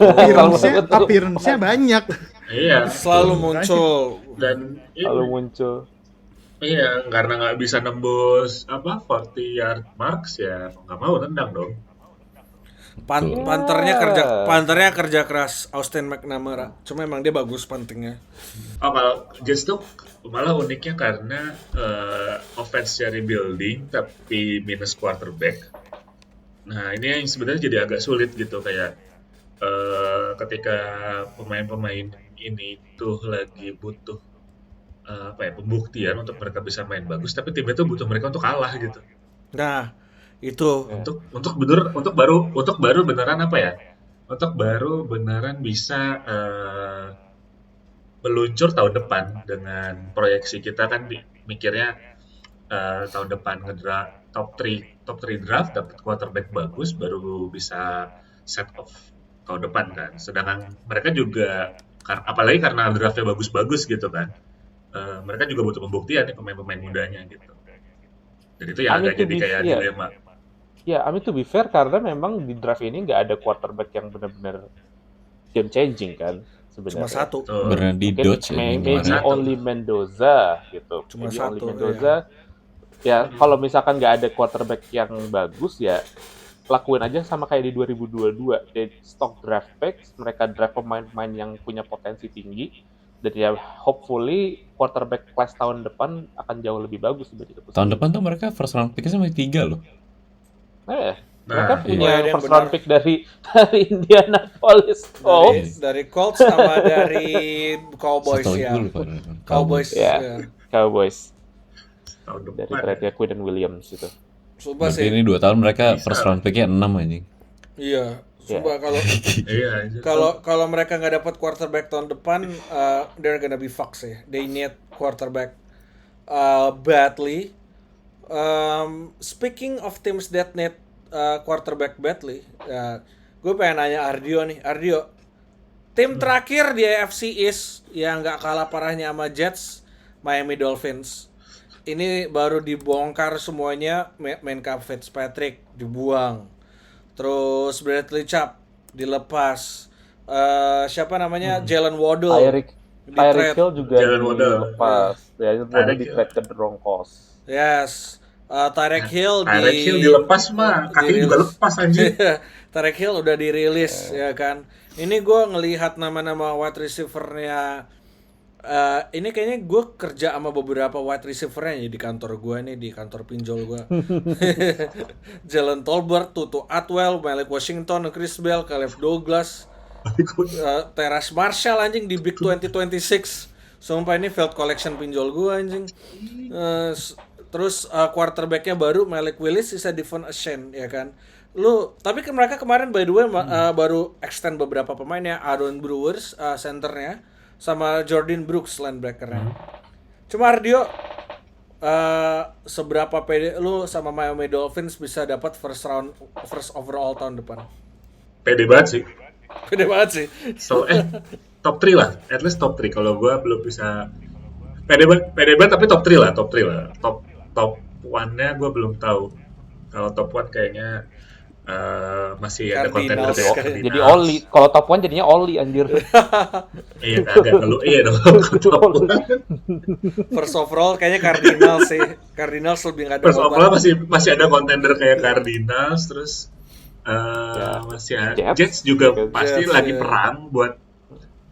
Appearance-nya banyak. Iya. Selalu muncul. Selalu muncul. Iya, karena nggak bisa nembus 40 yard marks ya nggak mau tendang dong. Panternya kerja keras Austin McNamara. Cuma emang dia bagus pantingnya. Kalau Jets tuh malah uniknya karena offense-nya rebuilding tapi minus quarterback. Nah ini yang sebenarnya jadi agak sulit gitu, kayak ketika pemain-pemain ini tuh lagi butuh pembuktian untuk mereka bisa main bagus, tapi timnya tuh butuh mereka untuk kalah gitu. Nah itu untuk baru beneran untuk baru beneran bisa meluncur tahun depan. Dengan proyeksi kita kan mikirnya tahun depan ngedraft top 3 draft, dapat quarterback bagus, baru bisa set off tahun depan kan. Sedangkan mereka juga apalagi karena draftnya bagus-bagus gitu kan, mereka juga butuh pembuktian nih pemain-pemain mudanya gitu. Dan itu yang agak jadi kayak dilema. Ya, to be fair, karena memang di draft ini nggak ada quarterback yang benar-benar game changing kan sebenarnya. Cuma satu. Benar di Dodge ya. Maybe only Mendoza gitu. Cuma maybe satu. Only Mendoza. Ya, kalau misalkan nggak ada quarterback yang bagus ya lakuin aja sama kayak di 2022. They stock draft picks, mereka draft pemain-pemain yang punya potensi tinggi, dan ya hopefully quarterback class tahun depan akan jauh lebih bagus dibanding tahun depan tuh mereka first round pick-nya sampai 3 loh. Mereka Nah, punya Ada yang first benar. round pick dari Indianapolis Colts. Dari Colts sama dari Cowboys Setahu ya. gue lupa. Cowboys Ya. ya. Cowboys tahun dari depan. trade-nya Quinn Williams itu. Sumpah Berarti sih. ini 2 tahun mereka Bisa. first round pick-nya 6 anjing. Iya. Sumpah Iya. anjir. kalau mereka nggak dapat quarterback tahun depan, they're gonna be fucked sih. They need quarterback badly. Speaking of teams that need quarterback badly, gue pengen nanya Ardio nih. Ardio, tim terakhir di AFC East yang nggak kalah parahnya sama Jets, Miami Dolphins. Ini baru dibongkar semuanya, Minkah Fitzpatrick dibuang. Terus Bradley Chubb dilepas. Siapa namanya? Jalen Waddle. Tyreek Di-trade. Hill juga Jalen Waddle. dilepas. Ya, itu Tyreek di trade ke Broncos. Yes. Tyreek Hill Tyreek Hill dilepas mah, kakinya juga dirilis. lepas anjir. Tyreek Hill udah dirilis ya kan. Ini gue ngelihat nama-nama wide receiver-nya. Ini kayaknya gue kerja sama beberapa wide receiver-nya di kantor gue nih, di kantor pinjol gue. Jalen Tolbert, Tutu Atwell, Malik Washington, Chris Bell, Caleb Douglas, Terrace Marshall anjing di Big 2026. Sumpah ini field collection pinjol gue anjing. Terus quarterback-nya baru Malik Willis, sisa Devon Achane ya kan. Tapi mereka kemarin by the way baru extend beberapa pemainnya, Aaron Brewers centernya, sama Jordan Brooks linebacker-nya. Cuma Ardio, seberapa pede lu sama Miami Dolphins bisa dapat first overall tahun depan? Pede banget sih. Pede banget sih. So, top 3 lah. At least top 3. Kalau gue belum bisa pede banget tapi top 3 lah. Top 1-nya gue belum tahu. Kalau top 1 kayaknya masih ada Cardinals. contender. Jadi Oli, kalau top 1 jadinya Oli anjir. Iya kagak kalau dong. Top 1. First overall kayaknya Cardinals sih. Cardinals lebih nggak ada First obat. overall masih ada contender kayak Cardinals, terus masih ada Jets juga pasti Jets, lagi iya. perang buat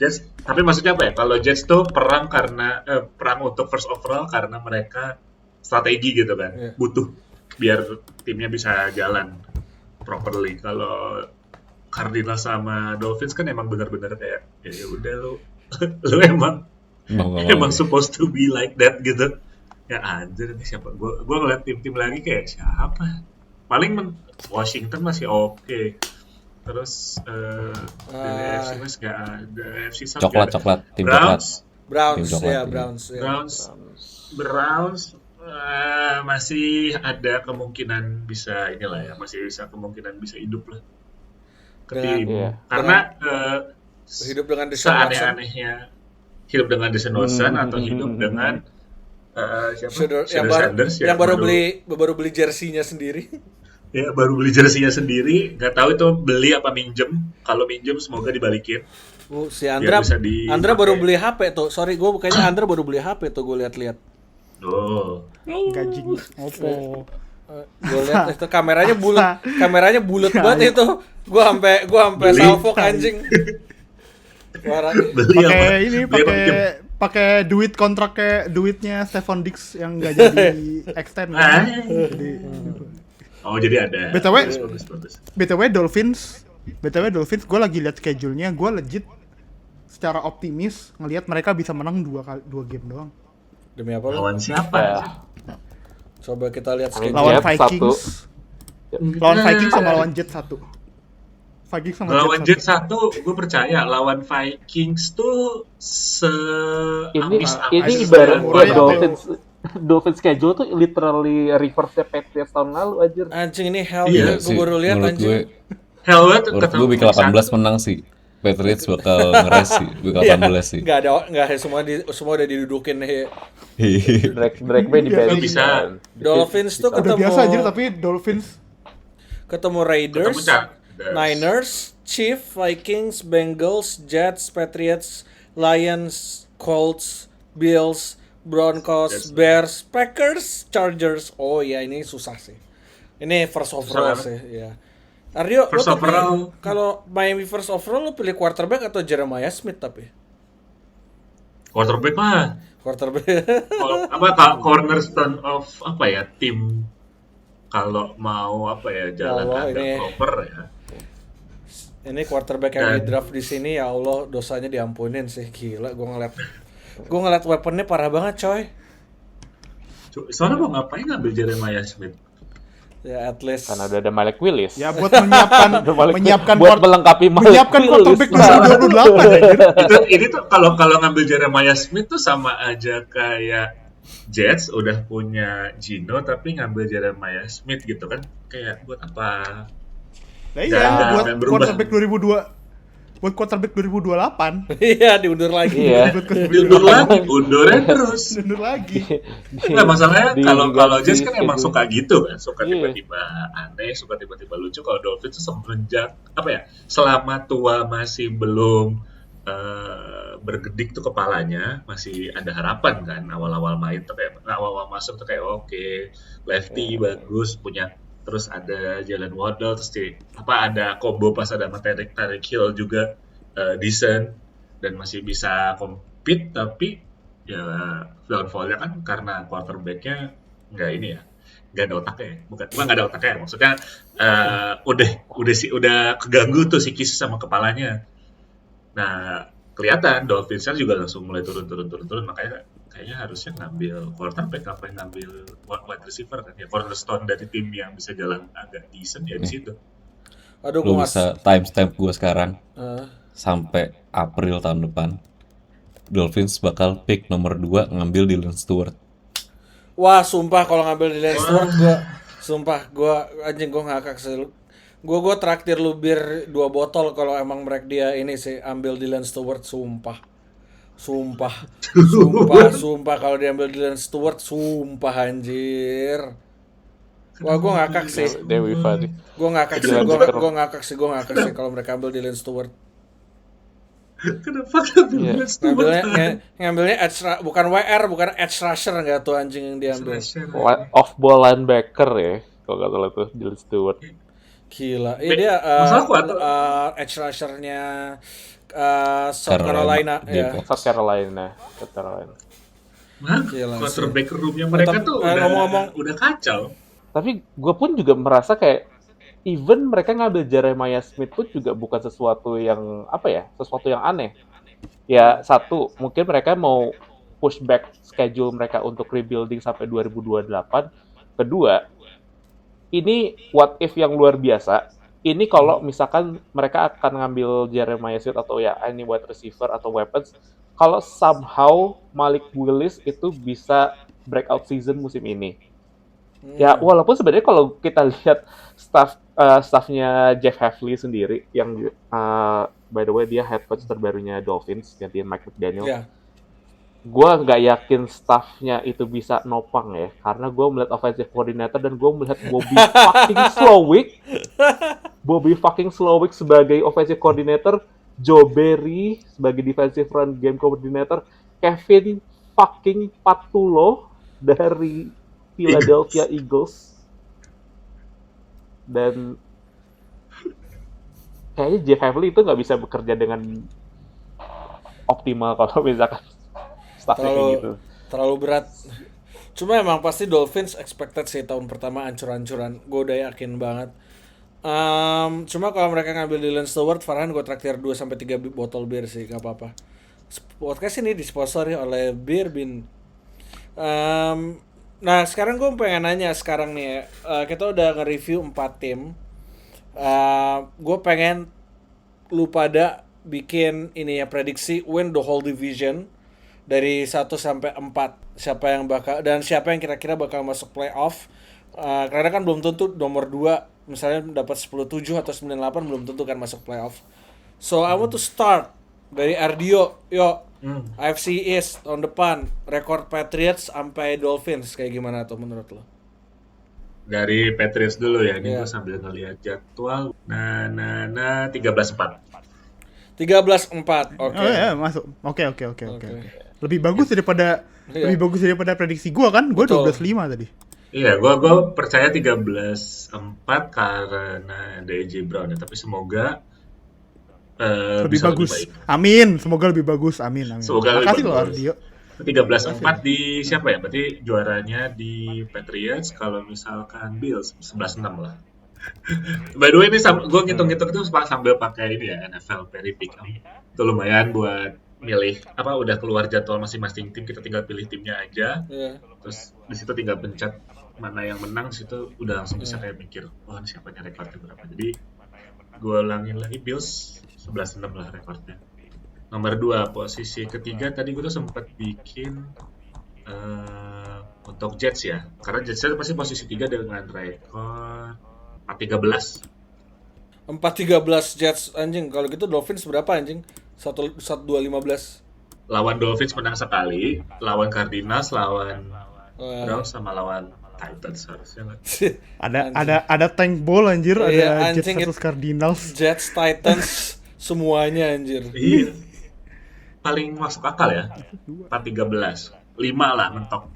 Jets. Tapi maksudnya apa ya? Kalau Jets tuh perang karena perang untuk first overall karena mereka strategi gitu kan, Iya. butuh biar timnya bisa jalan properly. Kalau Cardinals sama Dolphins kan emang benar-benar kayak ya udah lu emang supposed to be like that gitu. Ya anjir nih siapa? Gua ngeliat tim-tim lagi kayak siapa? Paling Washington masih oke. Terus dari AFC West nggak ada, AFC South nggak ada. Coklat, tim Browns, Browns Tim coklat, ya, iya. Browns. Masih ada kemungkinan bisa inilah ya, masih bisa kemungkinan bisa hidup lah. Karena Hidup dengan Deshaun Watson. seaneh-anehnya hidup dengan Deshaun Watson atau hidup dengan siapa? Sanders Yang baru beli jersey-nya sendiri. Ya baru beli jersey-nya sendiri, nggak tahu itu beli apa minjem. Kalau minjem semoga dibalikin. Si Andra Biar bisa dipakai. Andra baru beli HP tuh. Sorry, gue bukannya Andra baru beli HP tuh, gue lihat-lihat. Oh, Gajing. Oppo. Gue lihat itu kameranya bulat banget itu. Gue sampai Beli. salvo anjing. beli apa? Pakai ini Beli apa minjem? pakai duit kontraknya, duitnya Stephon Diggs yang nggak jadi extend kan. Jadi Jadi ada. BTW. Bagus. BTW Dolphins, gue lagi lihat schedule-nya, gue legit secara optimis ngelihat mereka bisa menang 2 game doang. Demi apa lu? Lawan siapa? Ya. Coba kita lihat schedule. Lawan Jets Vikings. satu. Lawan Vikings sama lawan Jets 1. Vikings sama Lawan Jets Jets 1, gue percaya lawan Vikings tuh Ini Amis ibarat murah Dolphins schedule tuh literally reverse Patriots tahun lalu anjir. Anjing ini hell Iya gue baru lihat anjing. Menurut gue week 18 menang sih. Patriots bakal ngeres sih, week 18 sih. Enggak semua udah didudukin nih. Drake May di bench. bisa. Dolphins tuh udah ketemu biasa aja tapi Dolphins Raiders, Ketemu Niners, Chiefs, Vikings, Bengals, Jets, Patriots, Lions, Colts, Bills, Broncos, Bears, Packers, Chargers. Oh ya ini susah sih. Ini first overall Susah, sih ya. Ardio, First lo tapi overall. kalau Miami first overall lo pilih quarterback atau Jeremiah Smith tapi? Quarterback mah Quarterback. cornerstone of apa ya tim kalau mau apa ya jalan Allah, agak ini- proper ya. Ini quarterback yang Dan- di draft di sini ya Allah dosanya diampunin sih, gila gue ngeliat weaponnya parah banget coy. Soalnya mau ngapain ngambil Jeremiah Smith? Ya at least Karena udah ada Malik Willis. Ya buat menyiapkan buat melengkapi Malik menyiapkan Willis. quarterback 2028 anjir. Ini tuh kalau ngambil Jeremiah Smith tuh sama aja kayak Jets udah punya Gino tapi ngambil Jeremiah Smith gitu kan, kayak buat apa? Nah, iya, Nggak buat akan berubah. quarterback 2028. Iya diundur lagi. Iya. Diundur lagi, undurnya terus. Mundur lagi. Nggak, masalahnya kalau Jets kan diganti emang schedule. suka gitu kan, suka Iya. tiba-tiba aneh, suka tiba-tiba lucu. Kalau Dolphins tuh semenjak apa ya, selama tua masih belum bergedik tuh kepalanya, masih ada harapan kan. Awal-awal main tuh kayak awal-awal masuk tuh kayak oke, lefty bagus, punya terus ada Jalen Waddle, terus ada combo pas ada sama Tyreek Hill juga decent dan masih bisa compete, tapi ya downfall-nya kan karena quarterback-nya nggak ada otaknya, bukan nggak ada otaknya, maksudnya udah keganggu tuh psikis sama kepalanya. Nah kelihatan Dolphins juga langsung mulai turun, makanya kayaknya harusnya ngambil quarterback, apa yang ngambil wide receiver kan ya, cornerstone dari tim yang bisa jalan agak decent ya di situ. Aduh Lu gue bisa timestamp gue sekarang sampai April tahun depan. Dolphins bakal pick nomor 2 ngambil Dylan Stewart. Wah sumpah kalau ngambil Dylan Stewart gue anjing gue ngakak sih. Gue traktir lu bir 2 botol kalau emang mereka dia ini sih ambil Dylan Stewart, sumpah kalau diambil Dylan Stewart, sumpah anjir. Wah gue ngakak sih. Dewi Fadi. Gue ngakak sih kalau mereka ambil Dylan Stewart. Kenapa ngambil Iya. Stewart? Ngambilnya bukan edge rusher nggak tuh anjing yang diambil. Off ball linebacker ya, kalau nggak salah tuh Dylan Stewart. Gila. Iya dia masalah kuat. edge rusher-nya South Carolina ya. South Carolina. Nah, Gila quarterback room-nya mereka tuh ngomong-ngomong- udah kacau. Tapi gue pun juga merasa kayak even mereka ngambil Jeremiah Smith pun juga bukan sesuatu yang sesuatu yang aneh. Ya satu, mungkin mereka mau push back schedule mereka untuk rebuilding sampai 2028. Kedua, ini what if yang luar biasa. Ini kalau misalkan mereka akan ngambil Jeremiah Smith atau ya any wide receiver atau weapons, kalau somehow Malik Willis itu bisa breakout season musim ini. Ya walaupun sebenarnya kalau kita lihat staffnya Jeff Hafley sendiri yang by the way dia head coach terbarunya Dolphins gantiin Mike McDaniel. Ya. Gue nggak yakin staffnya itu bisa nopang ya, karena gue melihat offensive coordinator dan gue melihat Bobby fucking Slowick sebagai offensive coordinator, Joe Barry sebagai defensive run game coordinator, Kevin fucking Patulo dari Philadelphia Eagles. Dan kayaknya Jeff Hafley itu nggak bisa bekerja dengan optimal kalau misalkan staffnya kayak gitu. Terlalu berat. Cuma emang pasti Dolphins expected sih tahun pertama ancur-ancuran. Gue udah yakin banget. Cuma kalau mereka ngambil Dylan Stewart, Farhan gue traktir 2-3 botol bir sih, gak apa-apa. Podcast ini disponsori oleh Beer Bin. Nah sekarang gue pengen nanya sekarang nih ya, kita udah nge-review 4 tim. Gue pengen lu pada bikin ini ya prediksi win the whole division dari 1 sampai 4. Siapa yang kira-kira bakal masuk playoff. Karena kan belum tentu nomor 2 misalnya dapat 10-7 atau 9-8 belum tentu kan masuk playoff. So I want to start dari Ardio. AFC East tahun depan rekor Patriots sampai Dolphins kayak gimana tuh menurut lo? Dari Patriots dulu ya, ini Iya. gue sambil ngeliat jadwal. 13-4. 13-4. Oke. Oh ya, masuk. Oke. Lebih bagus daripada prediksi gua kan. Gua Betul. 12-5 tadi. Iya, gue percaya 13-4 karena ada AJ Brown ya, tapi semoga Lebih bisa bagus. lebih baik. Amin. Semoga lebih bagus. Amin. Semoga lebih Makasih loh bagus. Ardio. 13-4 di siapa ya? Berarti juaranya di Patriots, kalau misalkan Bills 11-6 lah. By the way, ini gue ngitung-ngitung itu sambil pakai ini ya, NFL Peri Pick. Itu lumayan buat milih apa, udah keluar jadwal masing-masing tim, kita tinggal pilih timnya aja. Terus di situ tinggal pencet mana yang menang, di situ udah langsung bisa kayak mikir, wah ini siapanya rekornya berapa. Jadi gue ulangin lagi, Bills 11-6 lah rekornya. Nomor 2, posisi ketiga tadi gue tuh sempat bikin untuk Jets ya. Karena Jets pasti posisi 3 dengan rekor 4-13. 4-13 Jets anjing. Kalau gitu Dolphins berapa anjing? 1-2-15. Lawan Dolphins menang sekali, lawan Cardinals, lawan Browns sama lawan Titans harusnya. Ada tank ball anjir, Iya, ada Jets anjing, versus Cardinals. Jets, Titans, semuanya anjir. Iya. Paling masuk akal ya. 4-13. 5 lah mentok.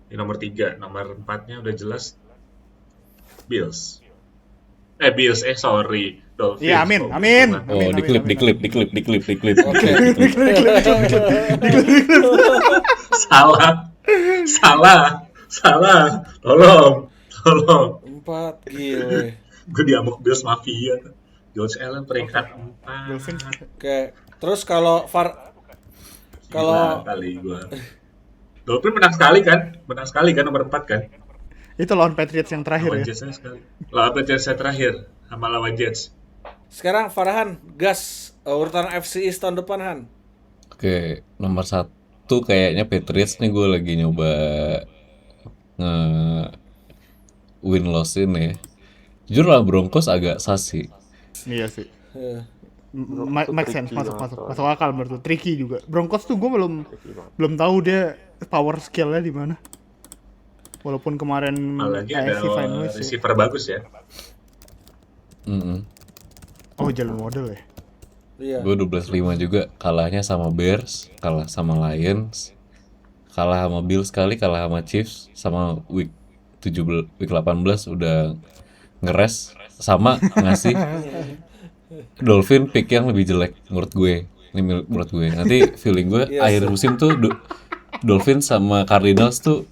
Di nomor 3, nomor 4-nya udah jelas Bills. Sorry. Dolphins. Iya, amin. Oh, diklip. Oke. Salah. Tolong. 4 gile. Gue diamuk Bills Mafia. Josh Allen peringkat 4. Oke. Terus kalau kali gue. Dolphins menang sekali kan nomor 4 kan. Itu lawan Patriots yang terakhir Lawan ya. Jets sekali. Lawan Patriots yang terakhir sama lawan Jets. sekarang Farhan, gas urutan FC East tahun depan Han. Oke, nomor 1 kayaknya Patriots nih, gue lagi nyoba win loss ini. Jujur lah Broncos agak sasi. Iya sih. Eh, Make sense, masuk akal menurut gue. Tricky juga. Broncos tuh gue belum tahu dia power skill-nya di mana. Walaupun kemarin Apalagi ada AFC finalist. receiver bagus ya. Oh, Jalen Waddle ya. Iya. Gue 12-5 juga, kalahnya sama Bears, kalah sama Lions, kalah sama Bills sekali, kalah sama Chiefs, sama week 18 udah ngeres, sama ngasih Dolphin pick yang lebih jelek menurut gue. Ini menurut gue. Nanti feeling gue Yes. akhir musim tuh Dolphin sama Cardinals tuh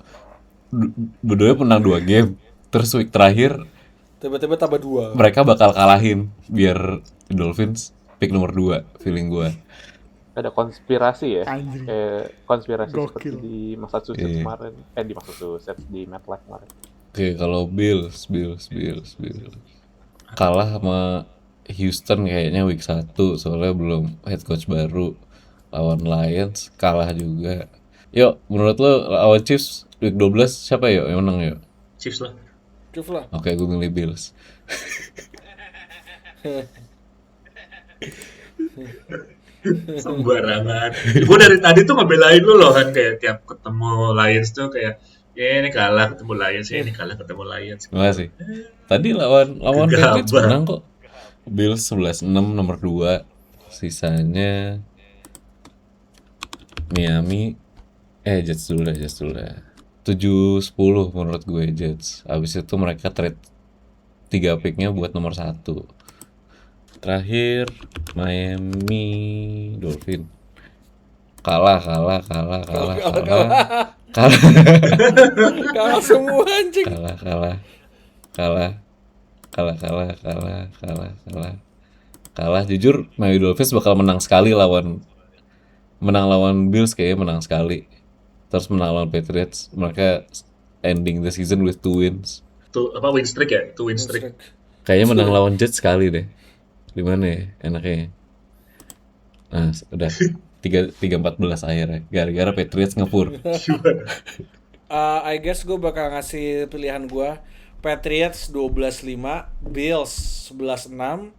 berdua menang 2 game. Terus week terakhir Tiba-tiba tambah 2. mereka bakal kalahin biar Dolphins pick nomor 2, feeling gue. Ada konspirasi ya, Anjing. konspirasi Gokil. seperti di Massachusetts Iya. kemarin, di Massachusetts, di MetLife kemarin. Oke, kalau Bills kalah sama Houston kayaknya week 1, soalnya belum head coach baru. Lawan Lions kalah juga. Yuk, menurut lo lawan Chiefs week 12 siapa yuk yang menang yuk? Chiefs lah. Cuf lah. Oke, gue milih Bills. Sembarangan. Gue dari tadi tuh ngebelain lu loh kan, kayak tiap ketemu Lions tuh kayak ya ini kalah ketemu Lions, ya ini kalah ketemu Lions. Makasih. Tadi lawan Gegabah. Patriots menang kok. Bills 11-6 nomor 2. Sisanya Miami Jets dulu dah. 7-10 menurut gue Jets. Abis itu mereka trade 3 picknya buat nomor 1. Terakhir Miami Dolphin. Kalah. Kalah semua anjing. Kalah. Jujur Miami Dolphins bakal menang sekali lawan Bills, kayaknya menang sekali. Terus menang lawan Patriots. Mereka ending the season with 2 wins. Tuh apa, win streak ya? 2 win streak. Kayaknya menang lawan Jets sekali deh. Gimana ya enaknya? Nah, udah 3-14 akhirnya. Gara-gara Patriots ngepur. I guess gue bakal ngasih pilihan gue. Patriots 12-5, Bills 11-6,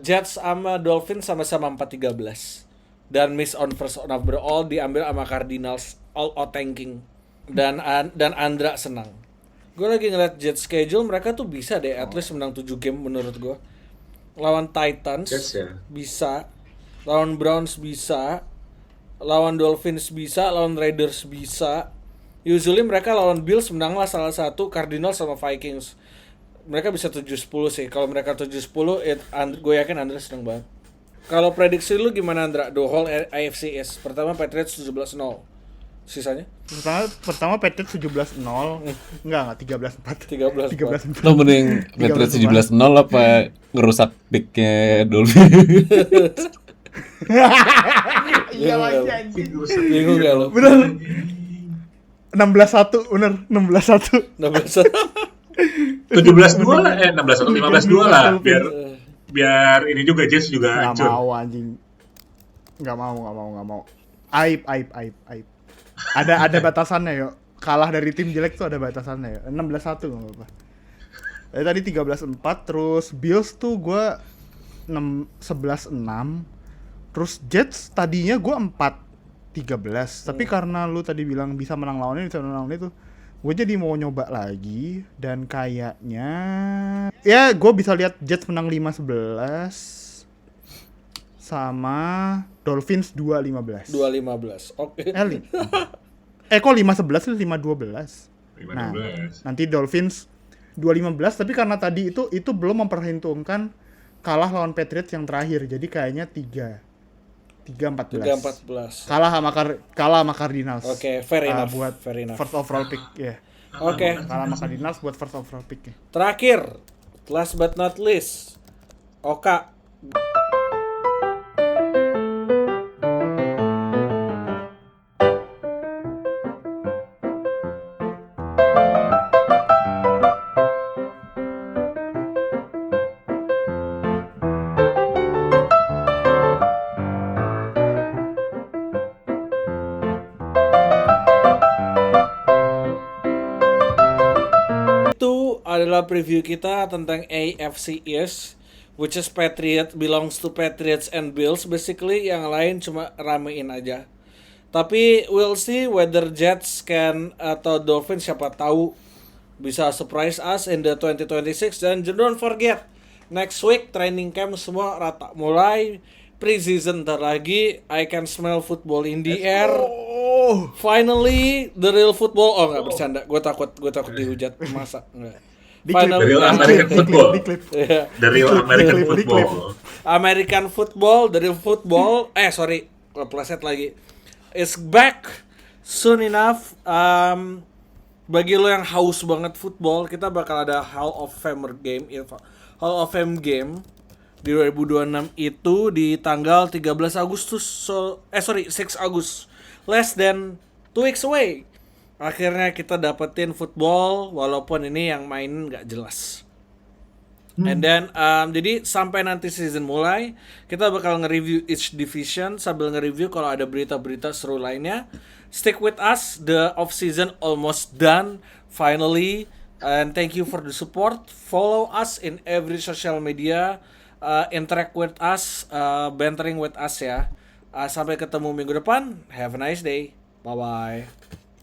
Jets sama Dolphins sama-sama 4-13. Dan miss on first on overall diambil sama Cardinals all out tanking. Dan Andra senang. Gue lagi ngeliat Jets schedule, mereka tuh bisa deh at least menang 7 game menurut gue. Lawan Titans Jets ya. bisa, lawan Browns bisa, lawan Dolphins bisa, lawan Raiders bisa. Usually mereka lawan Bills menang lah salah satu, Cardinals sama Vikings. Mereka bisa 7-10 sih. Kalau mereka 7-10, gue yakin Andre seneng banget. Kalau prediksi lu gimana Andra? The whole AFC East. Pertama Patriots 17-0. Sisanya? Pertama Patriots 17-0. Enggak 13-4. 13-4. Lo mending Patriots 17-0 apa ngerusak picknya Dolphins? Iya lagi anjing. Bingung gak lo? Bener. 16-1, bener. 16-1. 17-2 lah, 16-1, 15-2 lah, biar ini juga Jets juga Nggak hancur. mau anjing. Nggak mau. Aib. Ada batasannya yo. Kalah dari tim jelek tuh ada batasannya ya. 16-1 nggak apa-apa. Tadi 13-4, terus Bills tuh gue 11-6. Terus Jets tadinya gue 4-13. Tapi karena lu tadi bilang bisa menang lawan itu, gue jadi mau nyoba lagi. Dan kayaknya ya gue bisa lihat Jets menang 5-11 sama Dolphins 2-15. 2-15. Oke. Kok 5-11 sih 5-12. 5-12. Nah, nanti Dolphins 2-15, tapi karena tadi itu belum memperhitungkan kalah lawan Patriots yang terakhir. Jadi kayaknya 3-14. 3-14. Kalah sama Cardinals. Oke, fair enough. Buat fair enough. first overall pick ya. Oke. Kalah sama Cardinals buat first overall pick ya. Terakhir, last but not least, Oka. Itu adalah preview kita tentang AFC East, which is belongs to Patriots and Bills basically. Yang lain cuma ramein aja. Tapi we'll see whether Jets can atau Dolphins siapa tahu bisa surprise us in the 2026. Dan don't forget, next week training camp semua rata mulai, preseason ntar lagi. I can smell football in the air. Finally the real football. Oh nggak bercanda, gue takut dihujat. Masa nggak? The real American football. The real American football. American football, the real football. Pleset lagi. Is back soon enough. Bagi lo yang haus banget football, kita bakal ada Hall of Fame game di 2026 itu di tanggal 13 Agustus. 6 Agustus. Less than 2 weeks away. Akhirnya kita dapetin football walaupun ini yang main nggak jelas. And then jadi sampai nanti season mulai, kita bakal nge-review each division sambil nge-review kalau ada berita-berita seru lainnya. Stick with us, the off season almost done finally. And thank you for the support. Follow us in every social media, interact with us, bantering with us ya. Sampai ketemu minggu depan. Have a nice day. Bye bye.